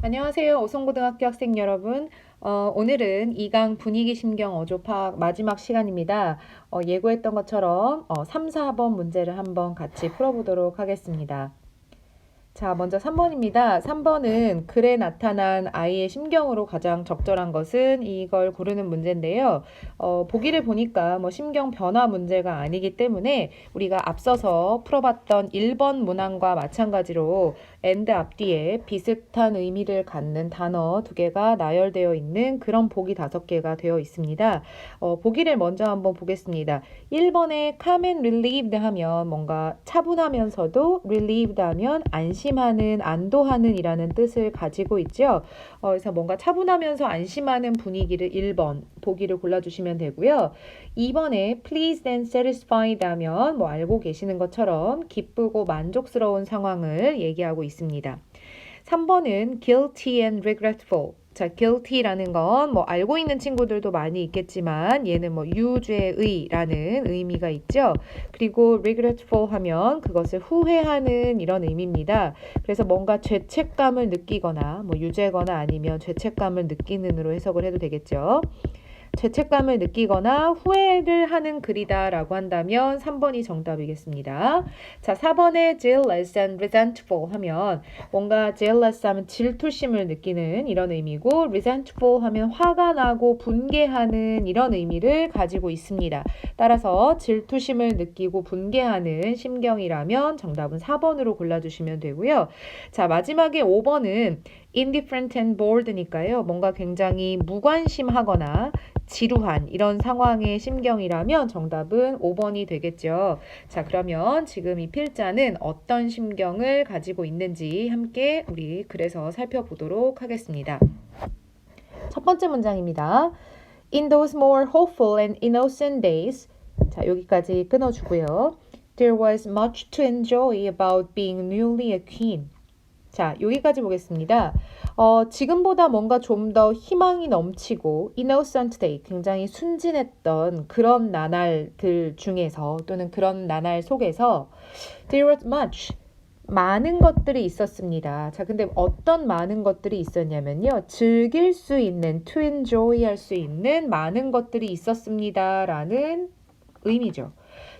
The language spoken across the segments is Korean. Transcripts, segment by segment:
안녕하세요. 오송고등학교 학생 여러분. 오늘은 2강 분위기 심경 어조 파악 마지막 시간입니다. 예고했던 것처럼 3, 4번 문제를 한번 같이 풀어보도록 하겠습니다. 자, 먼저 3번입니다. 3번은 글에 나타난 아이의 심경으로 가장 적절한 것은 이걸 고르는 문제인데요. 보기를 보니까 심경 변화 문제가 아니기 때문에 우리가 앞서서 풀어봤던 1번 문항과 마찬가지로 and 앞뒤에 비슷한 의미를 갖는 단어 2개가 나열되어 있는 그런 보기 5개가 되어 있습니다. 보기를 먼저 한번 보겠습니다. 1번에 calm and relieved 하면 뭔가 차분하면서도 relieved 하면 안심하는, 안도하는 이라는 뜻을 가지고 있죠. 그래서 뭔가 차분하면서 안심하는 분위기를 1번 보기를 골라주시면 되고요. 2번에 pleased and satisfied 하면 알고 계시는 것처럼 기쁘고 만족스러운 상황을 얘기하고 있습니다. 3번은 guilty and regretful. 자, guilty라는 건 알고 있는 친구들도 많이 있겠지만 얘는 유죄의라는 의미가 있죠. 그리고 regretful 하면 그것을 후회하는 이런 의미입니다. 그래서 뭔가 죄책감을 느끼거나 유죄거나 아니면 죄책감을 느끼는으로 해석을 해도 되겠죠. 죄책감을 느끼거나 후회를 하는 글이다 라고 한다면 3번이 정답이겠습니다. 자, 4번에 jealous and resentful 하면 뭔가 jealous 하면 질투심을 느끼는 이런 의미고 resentful 하면 화가 나고 분개하는 이런 의미를 가지고 있습니다. 따라서 질투심을 느끼고 분개하는 심경이라면 정답은 4번으로 골라주시면 되고요. 자, 마지막에 5번은 indifferent and bored니까요. 뭔가 굉장히 무관심하거나 지루한 이런 상황의 심경이라면 정답은 5번이 되겠죠. 자, 그러면 지금 이 필자는 어떤 심경을 가지고 있는지 함께 우리 글에서 살펴보도록 하겠습니다. 첫 번째 문장입니다. In those more hopeful and innocent days, 자, 여기까지 끊어주고요. There was much to enjoy about being newly a queen. 자, 여기까지 보겠습니다. 지금보다 뭔가 좀 더 희망이 넘치고 innocent day, 굉장히 순진했던 그런 나날들 중에서 또는 그런 나날 속에서 there was much, 많은 것들이 있었습니다. 자, 근데 어떤 많은 것들이 있었냐면요. 즐길 수 있는, to enjoy 할 수 있는 많은 것들이 있었습니다. 라는 의미죠.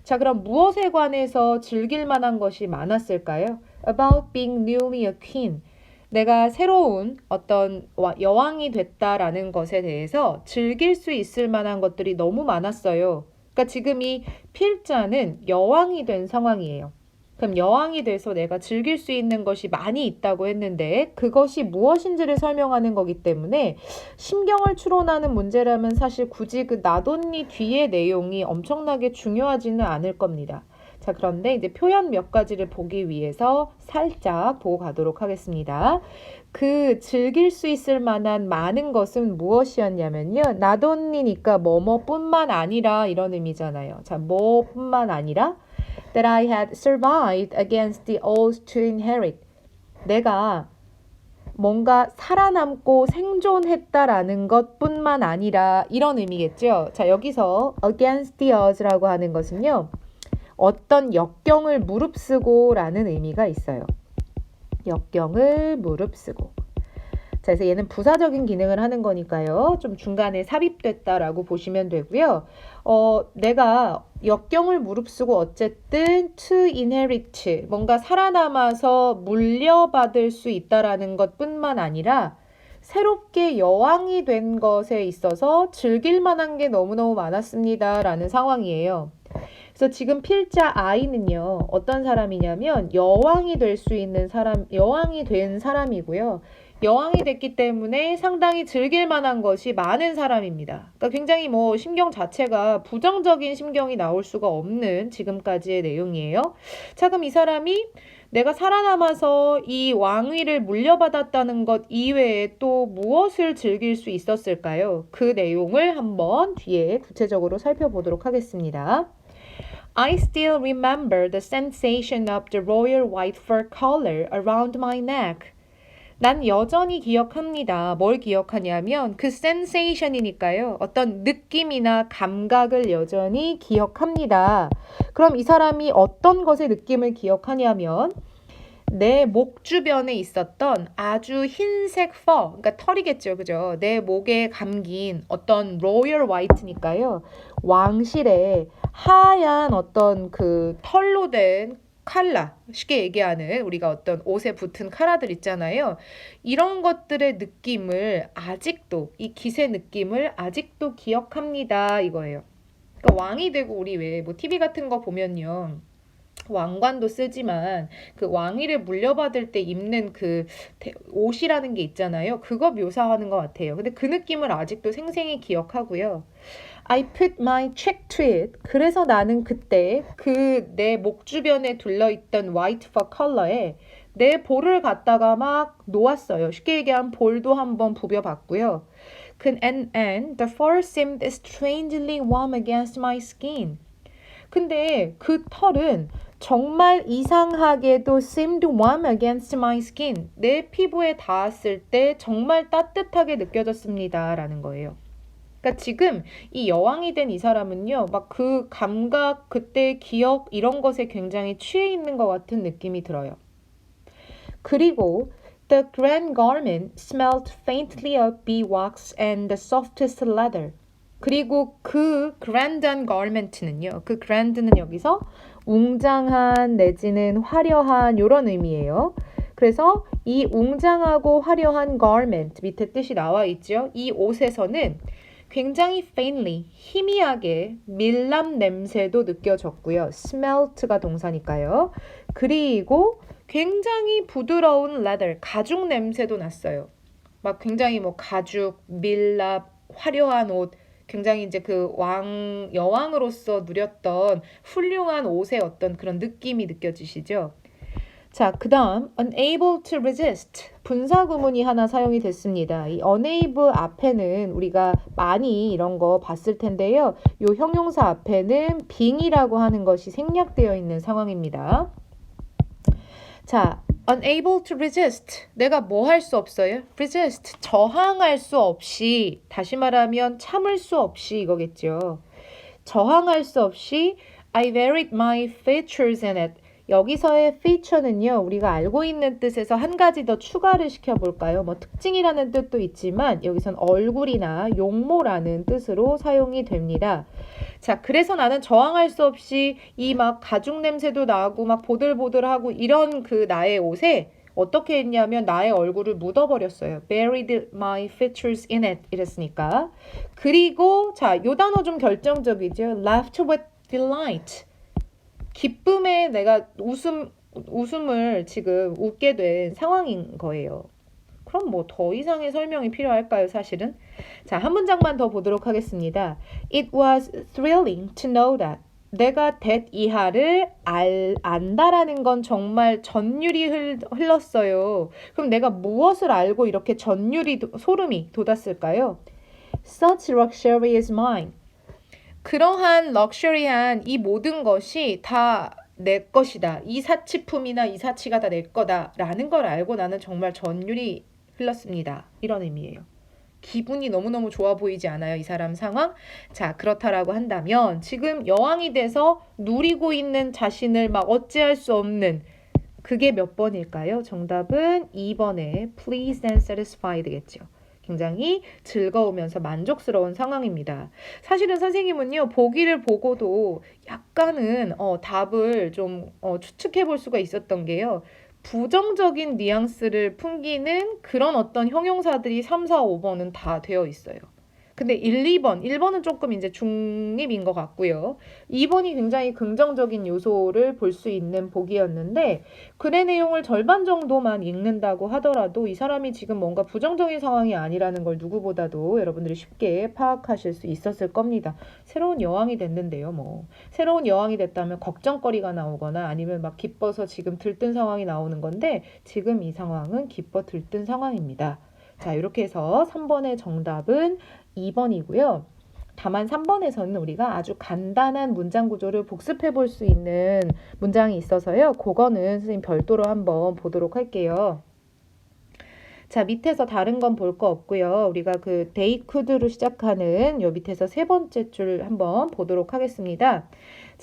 자, 그럼 무엇에 관해서 즐길 만한 것이 많았을까요? About being newly a queen. 내가 새로운 어떤 여왕이 됐다라는 것에 대해서 즐길 수 있을 만한 것들이 너무 많았어요. 그러니까 지금 이 필자는 여왕이 된 상황이에요. 그럼 여왕이 돼서 내가 즐길 수 있는 것이 많이 있다고 했는데 그것이 무엇인지를 설명하는 거기 때문에 심경을 추론하는 문제라면 사실 굳이 그 나돈니 뒤의 내용이 엄청나게 중요하지는 않을 겁니다. 자, 그런데 이제 표현 몇 가지를 보기 위해서 살짝 보고 가도록 하겠습니다. 그 즐길 수 있을 만한 많은 것은 무엇이었냐면요. 나돈니니까 뭐뭐뿐만 아니라 이런 의미잖아요. 자, 뭐뿐만 아니라 that I had survived against the odds to inherit. 내가 뭔가 살아남고 생존했다라는 것뿐만 아니라 이런 의미겠죠. 자, 여기서 against the odds라고 하는 것은요. 어떤 역경을 무릅쓰고 라는 의미가 있어요. 역경을 무릅쓰고. 자, 그래서 얘는 부사적인 기능을 하는 거니까요. 좀 중간에 삽입됐다라고 보시면 되고요. 내가 역경을 무릅쓰고 어쨌든 to inherit, 뭔가 살아남아서 물려받을 수 있다라는 것뿐만 아니라 새롭게 여왕이 된 것에 있어서 즐길 만한 게 너무너무 많았습니다. 라는 상황이에요. 그래서 지금 필자 I는요, 어떤 사람이냐면 여왕이 될 수 있는 사람, 여왕이 된 사람이고요. 여왕이 됐기 때문에 상당히 즐길 만한 것이 많은 사람입니다. 그러니까 굉장히 심경 자체가 부정적인 심경이 나올 수가 없는 지금까지의 내용이에요. 자, 그럼 이 사람이 내가 살아남아서 이 왕위를 물려받았다는 것 이외에 또 무엇을 즐길 수 있었을까요? 그 내용을 한번 뒤에 구체적으로 살펴보도록 하겠습니다. I still remember the sensation of the royal white fur collar around my neck. 난 여전히 기억합니다. 뭘 기억하냐면 그 sensation이니까요. 어떤 느낌이나 감각을 여전히 기억합니다. 그럼 이 사람이 어떤 것의 느낌을 기억하냐면 내 목 주변에 있었던 아주 흰색 그러니까 털이겠죠, 그죠? 내 목에 감긴 어떤 로열 화이트니까요. 왕실의 하얀 어떤 그 털로 된 칼라, 쉽게 얘기하는 우리가 어떤 옷에 붙은 카라들 있잖아요. 이런 것들의 느낌을 아직도, 이 깃의 느낌을 아직도 기억합니다, 이거예요. 그러니까 왕이 되고 우리 왜 뭐 TV 같은 거 보면요. 왕관도 쓰지만 그 왕위를 물려받을 때 입는 그 옷이라는 게 있잖아요. 그거 묘사하는 것 같아요. 근데 그 느낌을 아직도 생생히 기억하고요. I put my cheek to it. 그래서 나는 그때 그 내 목 주변에 둘러있던 white fur 컬러에 내 볼을 갖다가 막 놓았어요. 쉽게 얘기하면 볼도 한번 부벼봤고요. and the fur seemed strangely warm against my skin. 근데 그 털은 정말 이상하게도 seemed warm against my skin. 내 피부에 닿았을 때 정말 따뜻하게 느껴졌습니다. 라는 거예요. 그러니까 지금 이 여왕이 된 이 사람은요, 막 그 감각, 그때 기억, 이런 것에 굉장히 취해 있는 것 같은 느낌이 들어요. 그리고 the grand garment smelled faintly of beeswax and the softest leather. 그리고 그 grand한 garment는요. 그 grand는 여기서 웅장한 내지는 화려한 이런 의미예요. 그래서 이 웅장하고 화려한 garment 밑에 뜻이 나와 있죠. 이 옷에서는 굉장히 faintly, 희미하게 밀람 냄새도 느껴졌고요. smelt가 동사니까요. 그리고 굉장히 부드러운 leather, 가죽 냄새도 났어요. 막 굉장히 뭐 가죽, 밀랍, 화려한 옷, 굉장히 이제 그 여왕으로서 누렸던 훌륭한 옷의 어떤 그런 느낌이 느껴지시죠? 자, 그 다음 unable to resist 분사 구문이 하나 사용이 됐습니다. 이 unable 앞에는 우리가 많이 이런 거 봤을 텐데요. 이 형용사 앞에는 being이라고 하는 것이 생략되어 있는 상황입니다. 자, unable to resist. 내가 뭐 할 수 없어요? resist. 저항할 수 없이, 다시 말하면 참을 수 없이 이거겠죠. 저항할 수 없이 I varied my features in it. 여기서의 feature는요, 우리가 알고 있는 뜻에서 한 가지 더 추가를 시켜볼까요? 뭐 특징이라는 뜻도 있지만 여기선 얼굴이나 용모라는 뜻으로 사용이 됩니다. 자, 그래서 나는 저항할 수 없이 이 막 가죽 냄새도 나고 막 보들보들하고 이런 그 나의 옷에 어떻게 했냐면 나의 얼굴을 묻어버렸어요. Buried my features in it 이랬으니까. 그리고 자, 요 단어 좀 결정적이죠. Laughed with delight. 기쁨에 내가 웃음을 지금 웃게 된 상황인 거예요. 그럼 뭐 더 이상의 설명이 필요할까요, 사실은? 자, 한 문장만 더 보도록 하겠습니다. It was thrilling to know that. 내가 that 이하를 안다라는 건 정말 전율이 흘렀어요. 그럼 내가 무엇을 알고 이렇게 소름이 돋았을까요? Such luxury is mine. 그러한 럭셔리한 이 모든 것이 다 내 것이다. 이 사치품이나 이 사치가 다 내 거다라는 걸 알고 나는 정말 전율이 흘렀습니다. 이런 의미예요. 기분이 너무너무 좋아 보이지 않아요? 이 사람 상황? 자, 그렇다라고 한다면 지금 여왕이 돼서 누리고 있는 자신을 막 어찌할 수 없는 그게 몇 번일까요? 정답은 2번에 pleased and satisfied겠죠. 굉장히 즐거우면서 만족스러운 상황입니다. 사실은 선생님은요, 보기를 보고도 약간은 답을 좀 추측해 볼 수가 있었던 게요. 부정적인 뉘앙스를 풍기는 그런 어떤 형용사들이 3, 4, 5번은 다 되어 있어요. 근데 1번은 조금 이제 중립인 것 같고요. 2번이 굉장히 긍정적인 요소를 볼 수 있는 보기였는데 글의 내용을 절반 정도만 읽는다고 하더라도 이 사람이 지금 뭔가 부정적인 상황이 아니라는 걸 누구보다도 여러분들이 쉽게 파악하실 수 있었을 겁니다. 새로운 여왕이 됐는데요. 뭐 새로운 여왕이 됐다면 걱정거리가 나오거나 아니면 막 기뻐서 지금 들뜬 상황이 나오는 건데 지금 이 상황은 기뻐 들뜬 상황입니다. 자, 이렇게 해서 3번의 정답은 2번이고요. 다만 3번에서는 우리가 아주 간단한 문장 구조를 복습해 볼 수 있는 문장이 있어서요. 그거는 선생님 별도로 한번 보도록 할게요. 자, 밑에서 다른 건 볼 거 없고요. 우리가 그 they could로 시작하는 요 밑에서 세 번째 줄 한번 보도록 하겠습니다.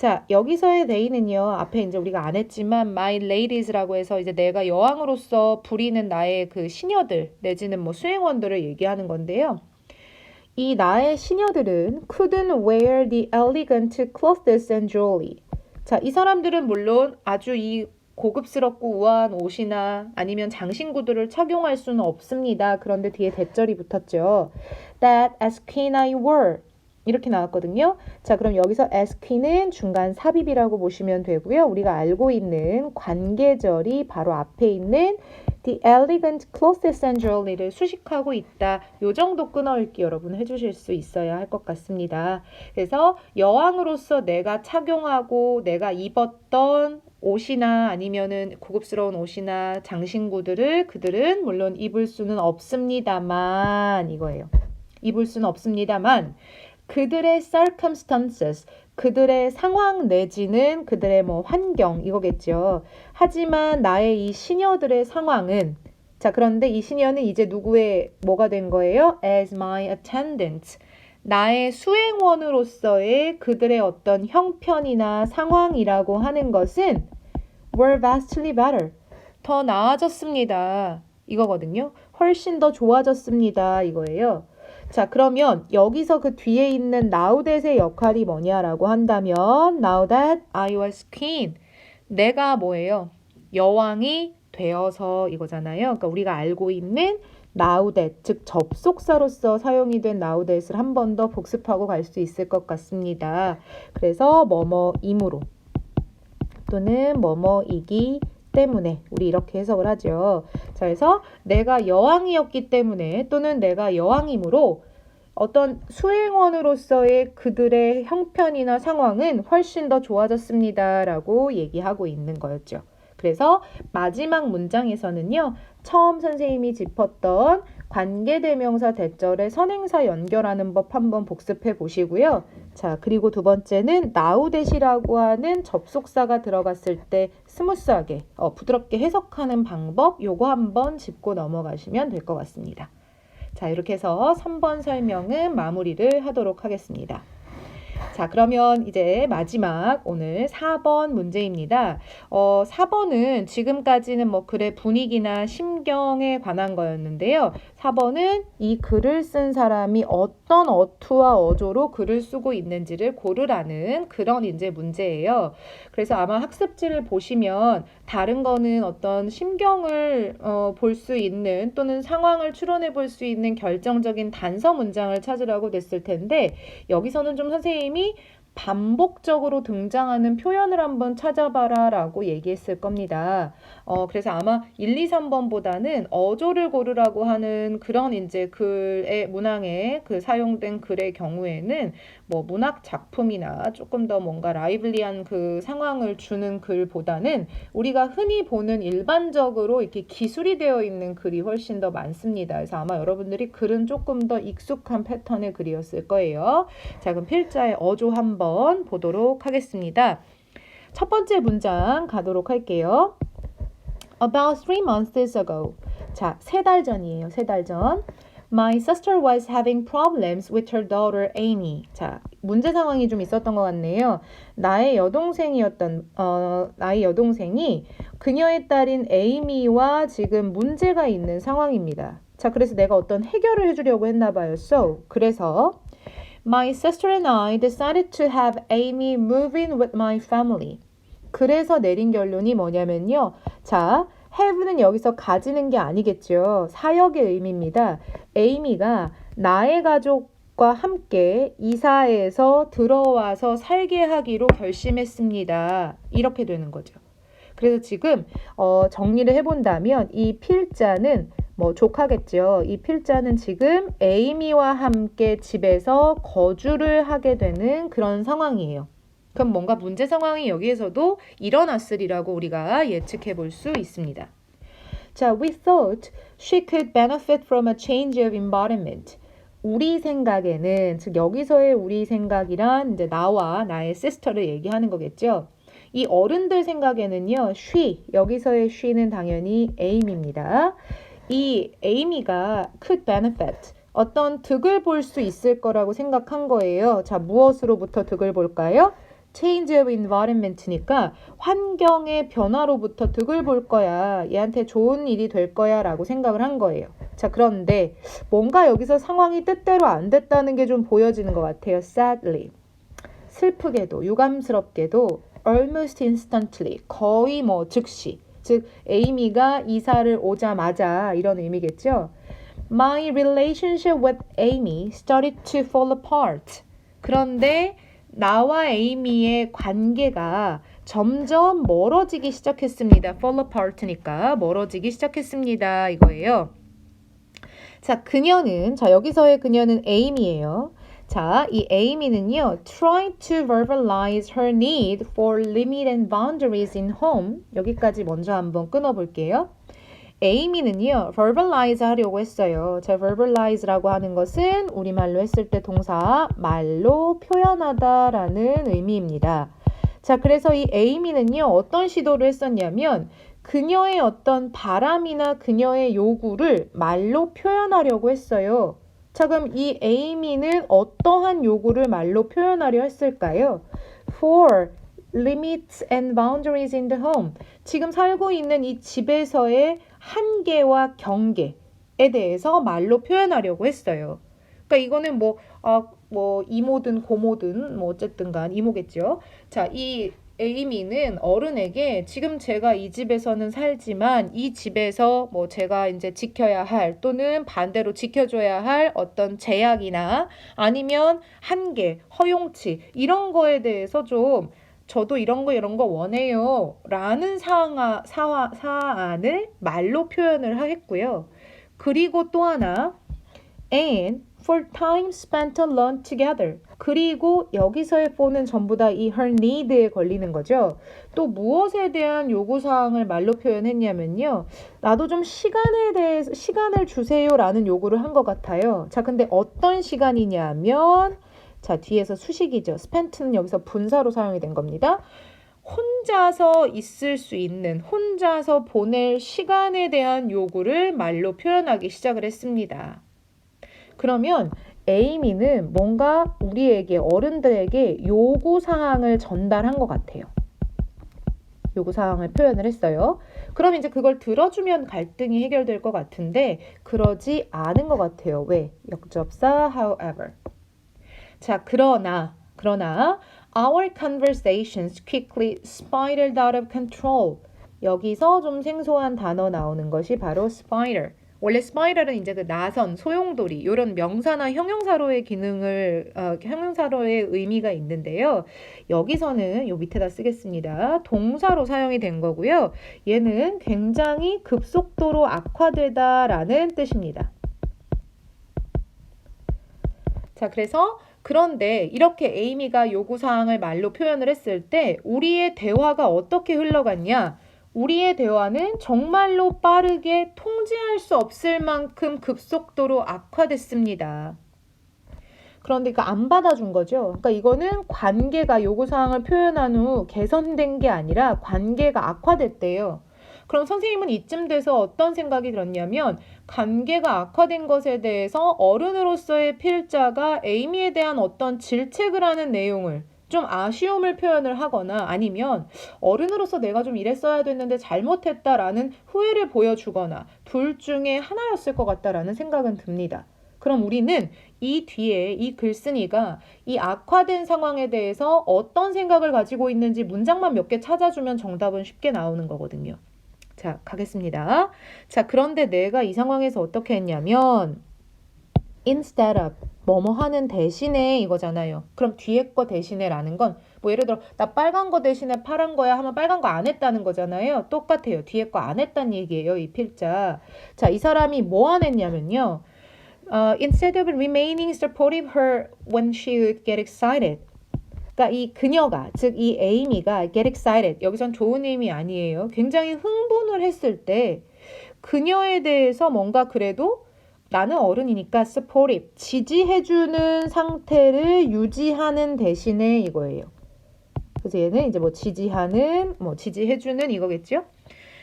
자, 여기서의 they는요, 앞에 이제 우리가 안 했지만 my ladies라고 해서 이제 내가 여왕으로서 부리는 나의 그 시녀들 내지는 뭐 수행원들을 얘기하는 건데요. 이 나의 시녀들은 couldn't wear the elegant clothes and jewelry. 자, 이 사람들은 물론 아주 이 고급스럽고 우아한 옷이나 아니면 장신구들을 착용할 수는 없습니다. 그런데 뒤에 대절이 붙었죠. That as queen I were. 이렇게 나왔거든요. 자, 그럼 여기서 as queen은 중간 삽입이라고 보시면 되고요. 우리가 알고 있는 관계절이 바로 앞에 있는 the elegant clothes and jewelry를 수식하고 있다. 요 정도 끊어읽기 여러분 해주실 수 있어야 할 것 같습니다. 그래서 여왕으로서 내가 착용하고 내가 입었던 옷이나 아니면은 고급스러운 옷이나 장신구들을 그들은 물론 입을 수는 없습니다만 이거예요. 입을 수는 없습니다만 그들의 circumstances, 그들의 상황 내지는 그들의 뭐 환경 이거겠죠. 하지만 나의 이 시녀들의 상황은 자 그런데 이 시녀는 이제 누구의 뭐가 된 거예요? As my attendant. 나의 수행원으로서의 그들의 어떤 형편이나 상황이라고 하는 것은 were vastly better. 더 나아졌습니다. 이거거든요. 훨씬 더 좋아졌습니다. 이거예요. 자, 그러면 여기서 그 뒤에 있는 now that의 역할이 뭐냐라고 한다면 now that I was queen. 내가 뭐예요? 여왕이 되어서 이거잖아요. 그러니까 우리가 알고 있는 now that, 즉 접속사로서 사용이 된 now that을 한 번 더 복습하고 갈 수 있을 것 같습니다. 그래서 뭐뭐이므로 또는 뭐뭐이기 때문에 우리 이렇게 해석을 하죠. 자, 그래서 내가 여왕이었기 때문에 또는 내가 여왕이므로 어떤 수행원으로서의 그들의 형편이나 상황은 훨씬 더 좋아졌습니다. 라고 얘기하고 있는 거였죠. 그래서 마지막 문장에서는요. 처음 선생님이 짚었던 관계대명사 대절의 선행사 연결하는 법 한번 복습해 보시고요. 자, 그리고 두 번째는 now that이라고 하는 접속사가 들어갔을 때 스무스하게 부드럽게 해석하는 방법 요거 한번 짚고 넘어가시면 될 것 같습니다. 자, 이렇게 해서 3번 설명은 마무리를 하도록 하겠습니다. 자, 그러면 이제 마지막 오늘 4번 문제입니다. 4번은 지금까지는 뭐 글의 분위기나 심경에 관한 거였는데요. 4번은 이 글을 쓴 사람이 어떤 어투와 어조로 글을 쓰고 있는지를 고르라는 그런 이제 문제예요. 그래서 아마 학습지를 보시면 다른 거는 어떤 심경을 볼 수 있는 또는 상황을 추론해 볼 수 있는 결정적인 단서 문장을 찾으라고 됐을 텐데 여기서는 좀 선생님이 반복적으로 등장하는 표현을 한번 찾아봐라 라고 얘기했을 겁니다. 그래서 아마 1, 2, 3번보다는 어조를 고르라고 하는 그런 이제 글의 문항에 그 사용된 글의 경우에는 뭐 문학 작품이나 조금 더 뭔가 라이블리한 그 상황을 주는 글보다는 우리가 흔히 보는 일반적으로 이렇게 기술이 되어 있는 글이 훨씬 더 많습니다. 그래서 아마 여러분들이 글은 조금 더 익숙한 패턴의 글이었을 거예요. 자, 그럼 필자의 어조 한번 보도록 하겠습니다. 첫 번째 문장 가도록 할게요. About 3 months ago. 자, 3달 전이에요. 3달 전. My sister was having problems with her daughter Amy. 자, 문제 상황이 좀 있었던 것 같네요. 나의 여동생이 그녀의 딸인 에이미와 지금 문제가 있는 상황입니다. 자, 그래서 내가 어떤 해결을 해주려고 했나 봐요. So, 그래서 My sister and I decided to have Amy move in with my family. 그래서 내린 결론이 뭐냐면요. 자, have는 여기서 가지는 게 아니겠죠. 사역의 의미입니다. 에이미가 나의 가족과 함께 이사해서 들어와서 살게 하기로 결심했습니다. 이렇게 되는 거죠. 그래서 지금 정리를 해본다면 이 필자는 뭐 족하겠죠. 이 필자는 지금 에이미와 함께 집에서 거주를 하게 되는 그런 상황이에요. 그럼 뭔가 문제 상황이 여기에서도 일어났으리라고 우리가 예측해 볼 수 있습니다. 자, we thought she could benefit from a change of environment. 우리 생각에는, 즉 여기서의 우리 생각이란 이제 나와 나의 sister를 얘기하는 거겠죠. 이 어른들 생각에는요, she, 여기서의 she는 당연히 에이미입니다. 이 에이미가 could benefit, 어떤 득을 볼 수 있을 거라고 생각한 거예요. 자, 무엇으로부터 득을 볼까요? change of environment니까 환경의 변화로부터 득을 볼 거야. 얘한테 좋은 일이 될 거야 라고 생각을 한 거예요. 자, 그런데 뭔가 여기서 상황이 뜻대로 안 됐다는 게 좀 보여지는 것 같아요. sadly. 슬프게도, 유감스럽게도 almost instantly, 거의 뭐 즉시. 즉, 에이미가 이사를 오자마자 이런 의미겠죠. My relationship with Amy started to fall apart. 그런데 나와 에이미의 관계가 점점 멀어지기 시작했습니다. fall apart니까 멀어지기 시작했습니다. 이거예요. 자, 그녀는, 자, 여기서의 그녀는 에이미예요. 자, 이 에이미는요, try to verbalize her need for limit and boundaries in home. 여기까지 먼저 한번 끊어볼게요. 에이미는요, verbalize 하려고 했어요. 자, verbalize라고 하는 것은 우리말로 했을 때 동사 말로 표현하다라는 의미입니다. 자, 그래서 이 에이미는요, 어떤 시도를 했었냐면 그녀의 어떤 바람이나 그녀의 요구를 말로 표현하려고 했어요. 자, 그럼 이 에이미는 어떠한 요구를 말로 표현하려 했을까요? For limits and boundaries in the home. 지금 살고 있는 이 집에서의 한계와 경계에 대해서 말로 표현하려고 했어요. 그러니까 이거는 뭐 이모든 고모든 뭐 어쨌든 간 이모겠죠. 자, 이 에이미는 어른에게 지금 제가 이 집에서는 살지만 이 집에서 뭐 제가 이제 지켜야 할 또는 반대로 지켜줘야 할 어떤 제약이나 아니면 한계, 허용치 이런 거에 대해서 좀 저도 이런 거 원해요 라는 사안을 말로 표현을 했고요. 그리고 또 하나 and for time spent alone together. 그리고 여기서의 for는 전부 다 이 her need에 걸리는 거죠. 또 무엇에 대한 요구사항을 말로 표현했냐면요. 나도 좀 시간을 주세요라는 요구를 한 것 같아요. 자, 근데 어떤 시간이냐면 자, 뒤에서 수식이죠. spent는 여기서 분사로 사용이 된 겁니다. 혼자서 있을 수 있는, 혼자서 보낼 시간에 대한 요구를 말로 표현하기 시작을 했습니다. 그러면 에이미는 뭔가 우리에게 어른들에게 요구사항을 전달한 것 같아요. 요구사항을 표현을 했어요. 그럼 이제 그걸 들어주면 갈등이 해결될 것 같은데 그러지 않은 것 같아요. 왜? 역접사 however. 자, 그러나 our conversations quickly spiraled out of control. 여기서 좀 생소한 단어 나오는 것이 바로 spiral. 원래 spiral은 이제 그 나선, 소용돌이 이런 명사나 형용사로의 기능을 형용사로의 의미가 있는데요. 여기서는 요 밑에다 쓰겠습니다. 동사로 사용이 된 거고요. 얘는 굉장히 급속도로 악화되다라는 뜻입니다. 자, 그런데 이렇게 에이미가 요구사항을 말로 표현을 했을 때 우리의 대화가 어떻게 흘러갔냐? 우리의 대화는 정말로 빠르게 통제할 수 없을 만큼 급속도로 악화됐습니다. 그런데 이거 안 받아준 거죠. 그러니까 이거는 관계가 요구사항을 표현한 후 개선된 게 아니라 관계가 악화됐대요. 그럼 선생님은 이쯤 돼서 어떤 생각이 들었냐면 관계가 악화된 것에 대해서 어른으로서의 필자가 에이미에 대한 어떤 질책을 하는 내용을 좀 아쉬움을 표현을 하거나 아니면 어른으로서 내가 좀 이랬어야 됐는데 잘못했다라는 후회를 보여주거나 둘 중에 하나였을 것 같다라는 생각은 듭니다. 그럼 우리는 이 뒤에 이 글쓴이가 이 악화된 상황에 대해서 어떤 생각을 가지고 있는지 문장만 몇 개 찾아주면 정답은 쉽게 나오는 거거든요. 자, 가겠습니다. 자, 그런데 내가 이 상황에서 어떻게 했냐면 instead of 뭐뭐 하는 대신에 이거잖아요. 그럼 뒤에 거 대신에 라는 건 뭐 예를 들어 나 빨간 거 대신에 파란 거야 하면 빨간 거 안 했다는 거잖아요. 똑같아요. 뒤에 거 안 했다는 얘기예요. 이 필자. 자, 이 사람이 뭐 안 했냐면요. Instead of remaining supportive her when she would get excited. 그러니까 이 그녀가, 즉 이 에이미가 get excited. 여기선 좋은 의미 아니에요. 굉장히 흥분을 했을 때 그녀에 대해서 뭔가 그래도 나는 어른이니까 supportive, 지지해주는 상태를 유지하는 대신에 이거예요. 그래서 얘는 이제 뭐 지지하는, 뭐 지지해주는 이거겠죠?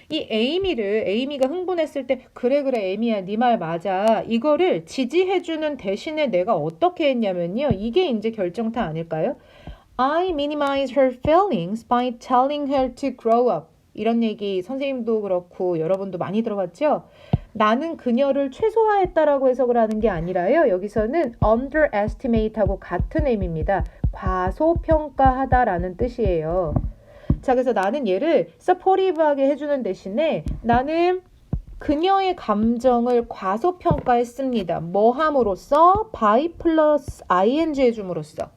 이 에이미가 흥분했을 때 그래 에이미야 네 말 맞아. 이거를 지지해주는 대신에 내가 어떻게 했냐면요. 이게 이제 결정타 아닐까요? I minimize her feelings by telling her to grow up. 이런 얘기 선생님도 그렇고 여러분도 많이 들어봤죠? 나는 그녀를 최소화했다라고 해석을 하는 게 아니라요. 여기서는 underestimate하고 같은 의미입니다. 과소평가하다라는 뜻이에요. 자, 그래서 나는 얘를 supportive하게 해주는 대신에 나는 그녀의 감정을 과소평가했습니다. 뭐 함으로써? by 플러스 ing 해줌으로써.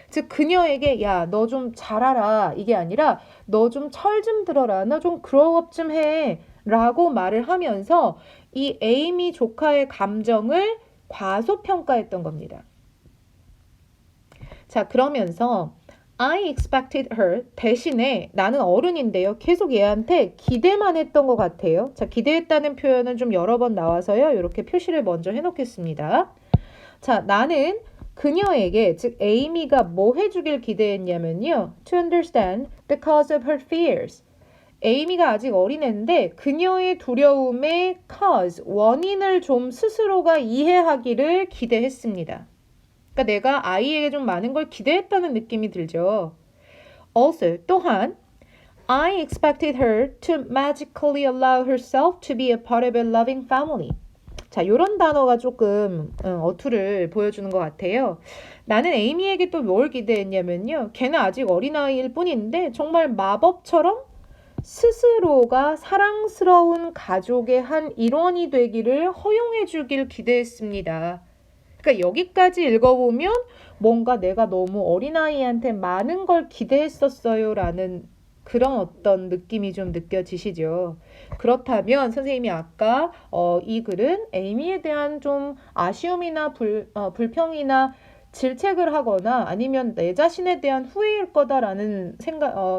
즉 그녀에게 야, 너 좀 잘하라 이게 아니라 너 좀 철 좀 들어라. 너 좀 grow up 좀 해. 라고 말을 하면서 이 에이미 조카의 감정을 과소평가했던 겁니다. 자, 그러면서 I expected her 대신에 나는 어른인데요. 계속 얘한테 기대만 했던 것 같아요. 자, 기대했다는 표현은 좀 여러 번 나와서요. 이렇게 표시를 먼저 해놓겠습니다. 자, 나는 그녀에게 즉 에이미가 뭐 해주길 기대했냐면요. To understand the cause of her fears. 에이미가 아직 어린애인데 그녀의 두려움의 cause, 원인을 좀 스스로가 이해하기를 기대했습니다. 그러니까 내가 아이에게 좀 많은 걸 기대했다는 느낌이 들죠. Also, 또한 I expected her to magically allow herself to be a part of a loving family. 자, 요런 단어가 조금 어투를 보여주는 것 같아요. 나는 에이미에게 또 뭘 기대했냐면요. 걔는 아직 어린아이일 뿐인데 정말 마법처럼 스스로가 사랑스러운 가족의 한 일원이 되기를 허용해 주길 기대했습니다. 그러니까 여기까지 읽어보면 뭔가 내가 너무 어린아이한테 많은 걸 기대했었어요 라는 그런 어떤 느낌이 좀 느껴지시죠. 그렇다면 선생님이 아까 이 글은 에이미에 대한 좀 아쉬움이나 불평이나 질책을 하거나 아니면 내 자신에 대한 후회일 거다라는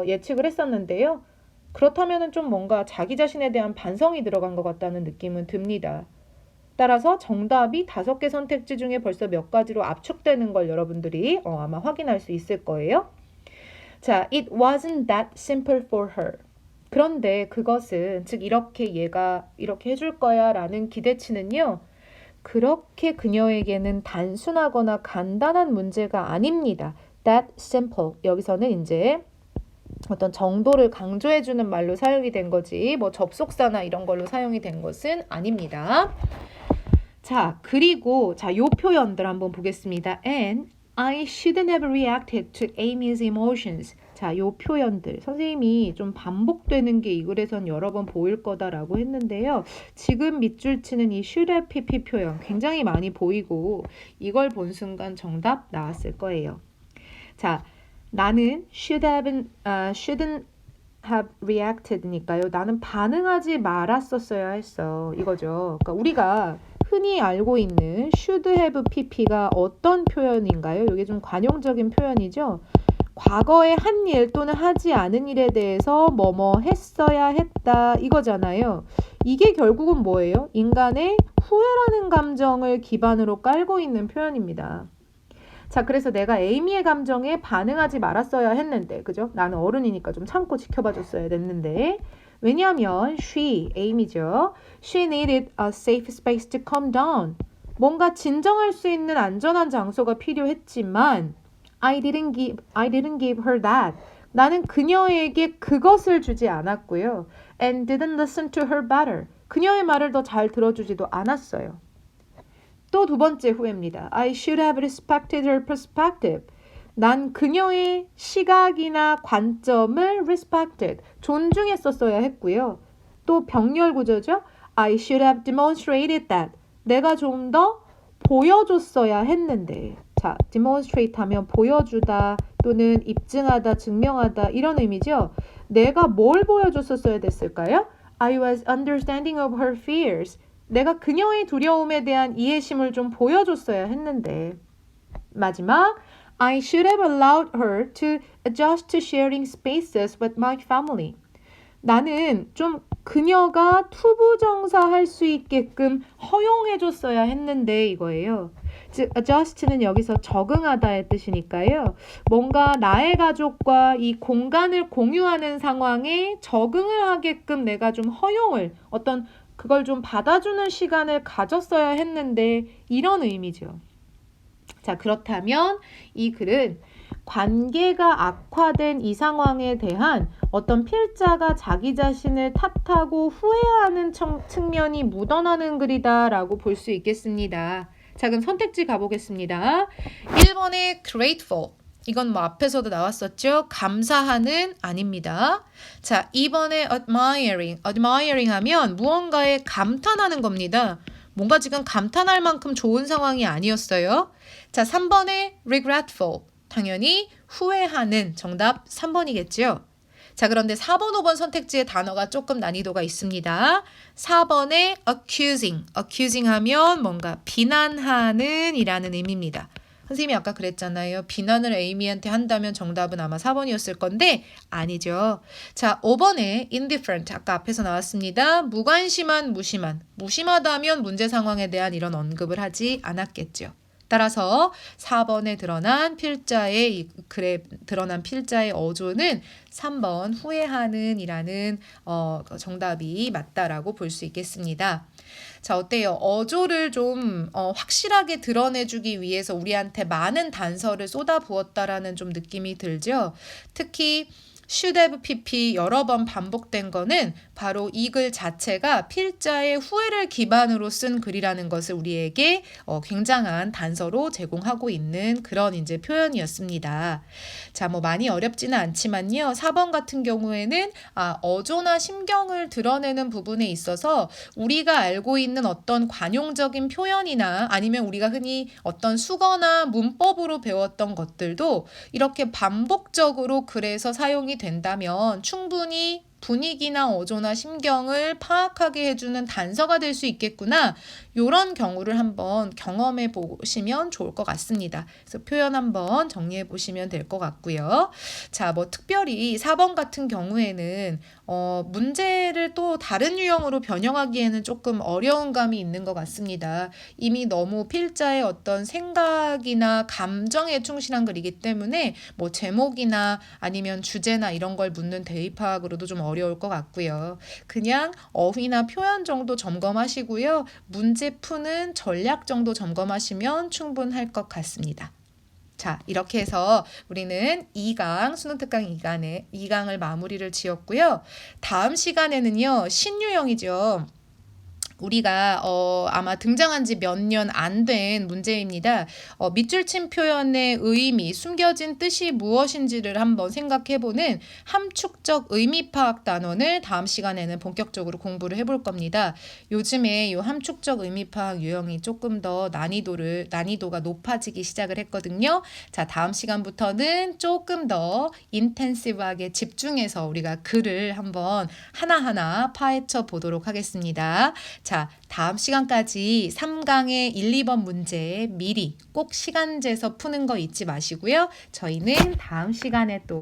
예측을 했었는데요. 그렇다면 좀 뭔가 자기 자신에 대한 반성이 들어간 것 같다는 느낌은 듭니다. 따라서 정답이 5개 선택지 중에 벌써 몇 가지로 압축되는 걸 여러분들이 아마 확인할 수 있을 거예요. 자, it wasn't that simple for her. 그런데 그것은 즉 이렇게 얘가 이렇게 해줄 거야 라는 기대치는요. 그렇게 그녀에게는 단순하거나 간단한 문제가 아닙니다. That simple. 여기서는 이제 어떤 정도를 강조해주는 말로 사용이 된 거지 뭐 접속사나 이런 걸로 사용이 된 것은 아닙니다. 자, 그리고 요 표현들 한번 보겠습니다. And I shouldn't have reacted to Amy's emotions. 자, 요 표현들 선생님이 좀 반복되는 게 이 글에선 여러 번 보일 거다라고 했는데요. 지금 밑줄 치는 이 should have pp 표현 굉장히 많이 보이고 이걸 본 순간 정답 나왔을 거예요. 자, 나는 shouldn't have reacted니까요. 나는 반응하지 말았었어야 했어. 이거죠. 그러니까 우리가 흔히 알고 있는 should have pp가 어떤 표현인가요? 이게 좀 관용적인 표현이죠. 과거에 한 일 또는 하지 않은 일에 대해서 뭐뭐 했어야 했다 이거잖아요. 이게 결국은 뭐예요? 인간의 후회라는 감정을 기반으로 깔고 있는 표현입니다. 자, 그래서 내가 에이미의 감정에 반응하지 말았어야 했는데, 그죠? 나는 어른이니까 좀 참고 지켜봐 줬어야 됐는데, 왜냐하면 에이미죠. She needed a safe space to calm down. 뭔가 진정할 수 있는 안전한 장소가 필요했지만, I didn't give her that. 나는 그녀에게 그것을 주지 않았고요. And didn't listen to her better. 그녀의 말을 더 잘 들어주지도 않았어요. 또 두 번째 후회입니다. I should have respected her perspective. 난 그녀의 시각이나 관점을 respected, 존중했었어야 했고요. 또 병렬 구조죠. I should have demonstrated that. 내가 좀 더 보여줬어야 했는데. 자, demonstrate 하면 보여주다 또는 입증하다, 증명하다 이런 의미죠. 내가 뭘 보여줬었어야 됐을까요? I was understanding of her fears. 내가 그녀의 두려움에 대한 이해심을 좀 보여줬어야 했는데. 마지막, I should have allowed her to adjust to sharing spaces with my family. 나는 좀 그녀가 투부정사할 수 있게끔 허용해줬어야 했는데 이거예요. 즉, adjust는 여기서 적응하다의 뜻이니까요. 뭔가 나의 가족과 이 공간을 공유하는 상황에 적응을 하게끔 내가 좀 어떤 그걸 좀 받아주는 시간을 가졌어야 했는데 이런 의미죠. 자, 그렇다면 이 글은 관계가 악화된 이 상황에 대한 어떤 필자가 자기 자신을 탓하고 후회하는 측면이 묻어나는 글이다라고 볼 수 있겠습니다. 자, 그럼 선택지 가보겠습니다. 1번에 grateful. 이건 뭐 앞에서도 나왔었죠. 감사하는 아닙니다. 자, 2번에 admiring. admiring 하면 무언가에 감탄하는 겁니다. 뭔가 지금 감탄할 만큼 좋은 상황이 아니었어요. 자, 3번에 regretful. 당연히 후회하는 정답 3번이겠죠. 자, 그런데 4번, 5번 선택지의 단어가 조금 난이도가 있습니다. 4번에 accusing. accusing 하면 뭔가 비난하는 이라는 의미입니다. 선생님이 아까 그랬잖아요. 비난을 에이미한테 한다면 정답은 아마 4번이었을 건데 아니죠. 자, 5번에 indifferent. 아까 앞에서 나왔습니다. 무관심한, 무심하다면 문제 상황에 대한 이런 언급을 하지 않았겠죠. 따라서 4번에 드러난 필자의 글에 드러난 필자의 어조는 3번 후회하는 이라는 정답이 맞다라고 볼 수 있겠습니다. 자, 어때요? 어조를 좀 확실하게 드러내주기 위해서 우리한테 많은 단서를 쏟아부었다라는 좀 느낌이 들죠? 특히 should have pp 여러 번 반복된 거는 바로 이 글 자체가 필자의 후회를 기반으로 쓴 글이라는 것을 우리에게 굉장한 단서로 제공하고 있는 그런 이제 표현이었습니다. 자, 뭐 많이 어렵지는 않지만요. 4번 같은 경우에는 어조나 심경을 드러내는 부분에 있어서 우리가 알고 있는 어떤 관용적인 표현이나 아니면 우리가 흔히 어떤 수거나 문법으로 배웠던 것들도 이렇게 반복적으로 글에서 사용이 된다면 충분히 분위기나 어조나 심경을 파악하게 해주는 단서가 될 수 있겠구나. 이런 경우를 한번 경험해 보시면 좋을 것 같습니다. 그래서 표현 한번 정리해 보시면 될 것 같고요. 자, 뭐 특별히 4번 같은 경우에는 문제를 또 다른 유형으로 변형하기에는 조금 어려운 감이 있는 것 같습니다. 이미 너무 필자의 어떤 생각이나 감정에 충실한 글이기 때문에 뭐 제목이나 아니면 주제나 이런 걸 묻는 대입학으로도 좀 어려울 것 같고요. 그냥 어휘나 표현 정도 점검하시고요. 문제 푸는 전략 정도 점검하시면 충분할 것 같습니다. 자, 이렇게 해서 우리는 2강, 수능특강 2강을 마무리를 지었고요. 다음 시간에는요, 신유형이죠. 우리가 아마 등장한 지 몇 년 안 된 문제입니다. 밑줄 친 표현의 의미, 숨겨진 뜻이 무엇인지를 한번 생각해보는 함축적 의미 파악 단원을 다음 시간에는 본격적으로 공부를 해볼 겁니다. 요즘에 이 함축적 의미 파악 유형이 조금 더 난이도가 높아지기 시작을 했거든요. 자, 다음 시간부터는 조금 더 인텐시브하게 집중해서 우리가 글을 한번 하나하나 파헤쳐 보도록 하겠습니다. 자, 다음 시간까지 3강의 1, 2번 문제 미리 꼭 시간 재서 푸는 거 잊지 마시고요. 저희는 다음 시간에 또